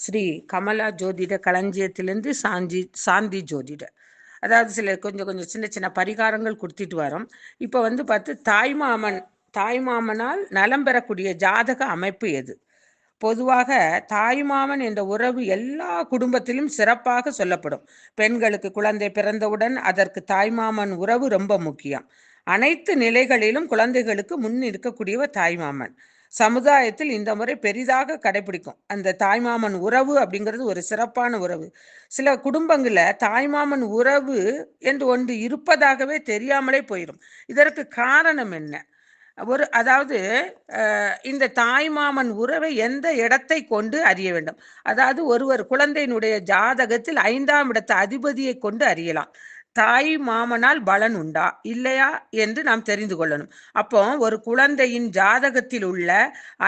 ஸ்ரீ கமலா ஜோதிட களஞ்சியத்திலிருந்து சாந்தி ஜோதிட. அதாவது சில கொஞ்சம் கொஞ்சம் சின்ன சின்ன பரிகாரங்கள் கொடுத்துட்டு வரோம். இப்போ பார்த்து தாய்மாமனால் நலம் பெறக்கூடிய ஜாதக அமைப்பு எது? பொதுவாக தாய்மாமன் என்ற உறவு எல்லா குடும்பத்திலும் சிறப்பாக சொல்லப்படும். பெண்களுக்கு குழந்தை பிறந்தவுடன் அதற்கு தாய்மாமன் உறவு ரொம்ப முக்கியம். அனைத்து நிலைகளிலும் குழந்தைகளுக்கு முன் இருக்கக்கூடியவர் தாய்மாமன். சமுதாயத்தில் இந்த முறை பெரிதாக கடைபிடிக்கும் அந்த தாய்மாமன் உறவு அப்படிங்கிறது ஒரு சிறப்பான உறவு. சில குடும்பங்கள்ல தாய்மாமன் உறவு என்று ஒன்று இருப்பதாகவே தெரியாமலே போயிடும். இதற்கு காரணம் என்ன? அதாவது இந்த தாய்மாமன் உறவை எந்த இடத்தை கொண்டு அறிய வேண்டும். அதாவது ஒருவர் குழந்தையினுடைய ஜாதகத்தில் 5ஆம் இடத்து அதிபதியை கொண்டு அறியலாம். தாய் மாமனால் பலன் உண்டா இல்லையா என்று நாம் தெரிந்து கொள்ளணும். அப்போ ஒரு குழந்தையின் ஜாதகத்தில் உள்ள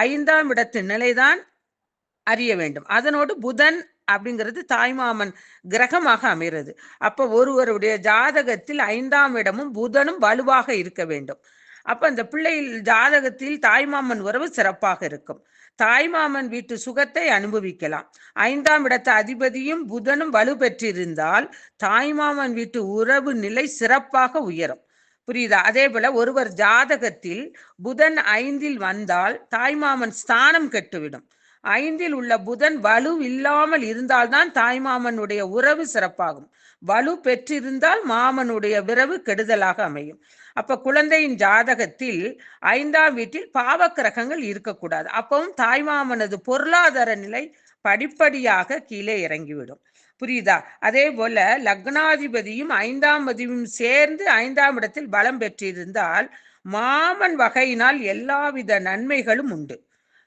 5ஆம் இடத்து நிலைதான் அறிய வேண்டும். அதனோடு புதன் அப்படிங்கிறது தாய்மாமன் கிரகமாக அமைகிறது. அப்போ ஒருவருடைய ஜாதகத்தில் 5ஆம் இடமும் புதனும் வலுவாக இருக்க வேண்டும். அப்ப அந்த பிள்ளை ஜாதகத்தில் தாய்மாமன் உறவு சிறப்பாக இருக்கும். தாய்மாமன் வீட்டு சுகத்தை அனுபவிக்கலாம். 5ஆம் இடத்து அதிபதியும் புதனும் வலு பெற்றிருந்தால் தாய்மாமன் வீட்டு உறவு நிலை சிறப்பாக உயரும். புரியுதா? அதே போல ஒருவர் ஜாதகத்தில் புதன் 5இல் வந்தால் தாய்மாமன் ஸ்தானம் கெட்டுவிடும். 5இல் உள்ள புதன் வலு இல்லாமல் இருந்தால்தான் தாய்மாமனுடைய உறவு சிறப்பாகும். வலு பெற்றிருந்தால் மாமனுடைய உறவு கெடுதலாக அமையும். அப்ப குழந்தையின் ஜாதகத்தில் 5ஆம் வீட்டில் பாவக்கிரகங்கள் இருக்கக்கூடாது. அப்பவும் தாய்மாமனது பொருளாதார நிலை படிப்படியாக கீழே இறங்கிவிடும். புரியுதா? அதே போல லக்னாதிபதியும் 5ஆம் அதிபதியும் சேர்ந்து 5ஆம் இடத்தில் பலம் பெற்றிருந்தால் மாமன் வகையினால் எல்லாவித நன்மைகளும் உண்டு.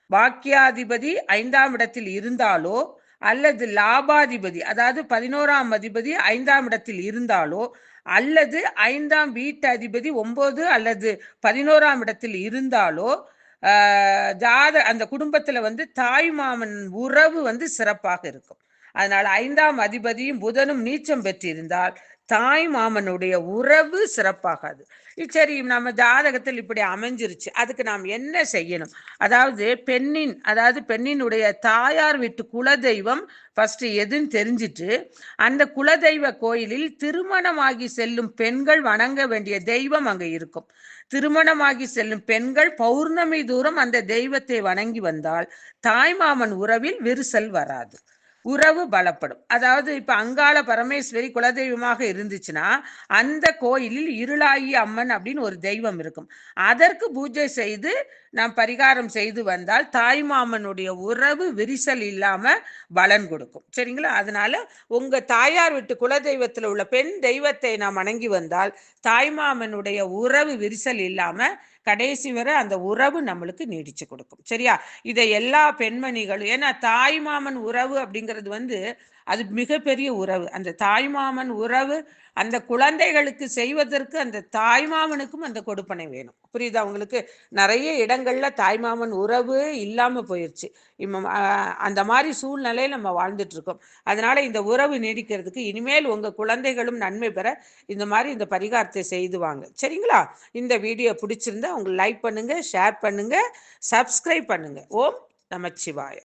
பாக்கியாதிபதி 5ஆம் இடத்தில் இருந்தாலோ அல்லது லாபாதிபதி அதாவது 11ஆம் அதிபதி 5ஆம் இடத்தில் இருந்தாலோ அல்லது 5ஆம் வீட்டு அதிபதி 9 அல்லது 11ஆம் இடத்தில் இருந்தாலோ அந்த குடும்பத்துல தாய் மாமன் உறவு சிறப்பாக இருக்கும். அதனால 5ஆம் அதிபதியும் புதனும் நீச்சம் பெற்றிருந்தால் தாய் மாமனுடைய உறவு சிறப்பாகாது. சரி, நம்ம ஜாதகத்தில் இப்படி அமைஞ்சிருச்சு, அதுக்கு நாம் என்ன செய்யணும்? அதாவது பெண்ணினுடைய தாயார் வீட்டு குலதெய்வம் ஃபர்ஸ்ட் எதுன்னு தெரிஞ்சிட்டு அந்த குலதெய்வ கோயிலில் திருமணமாகி செல்லும் பெண்கள் வணங்க வேண்டிய தெய்வம் அங்க இருக்கும். திருமணமாகி செல்லும் பெண்கள் பௌர்ணமி தூரம் அந்த தெய்வத்தை வணங்கி வந்தால் தாய்மாமன் உறவில் விரிசல் வராது, உறவு பலப்படும். அதாவது இப்ப அங்காள பரமேஸ்வரி குலதெய்வமாக இருந்துச்சுன்னா அந்த கோயிலில் இருளாயி அம்மன் அப்படின்னு ஒரு தெய்வம் இருக்கும். அதற்கு பூஜை செய்து நாம் பரிகாரம் செய்து வந்தால் தாய்மாமனுடைய உறவு விரிசல் இல்லாம பலன் கொடுக்கும். சரிங்களா? அதனால உங்க தாயார் வீட்டு குலதெய்வத்தில் உள்ள பெண் தெய்வத்தை நாம் வணங்கி வந்தால் தாய்மாமனுடைய உறவு விரிசல் இல்லாம கடைசி வரை அந்த உறவு நம்மளுக்கு நீடிச்சு கொடுக்கும். சரியா? இதை எல்லா பெண்மணிகளும், ஏன்னா தாய்மாமன் உறவு அப்படிங்கிறது அது மிகப்பெரிய உறவு. அந்த தாய்மாமன் உறவு அந்த குழந்தைகளுக்கு செய்வதற்கு அந்த தாய்மாமனுக்கும் அந்த கொடுப்பனை வேணும். புரியுதா உங்களுக்கு? நிறைய இடங்கள்ல தாய்மாமன் உறவு இல்லாம போயிடுச்சு. அந்த மாதிரி சூழ்நிலையில நம்ம வாழ்ந்துட்டு இருக்கோம். அதனால இந்த உறவு நீடிக்கிறதுக்கு இனிமேல் உங்க குழந்தைகளும் நன்மை பெற இந்த மாதிரி இந்த பரிகாரத்தை செய்து வாங்க. சரிங்களா? இந்த வீடியோ பிடிச்சிருந்தா உங்க லைக் பண்ணுங்க, ஷேர் பண்ணுங்க, சப்ஸ்கிரைப் பண்ணுங்க. ஓம் நமச்சிவாய.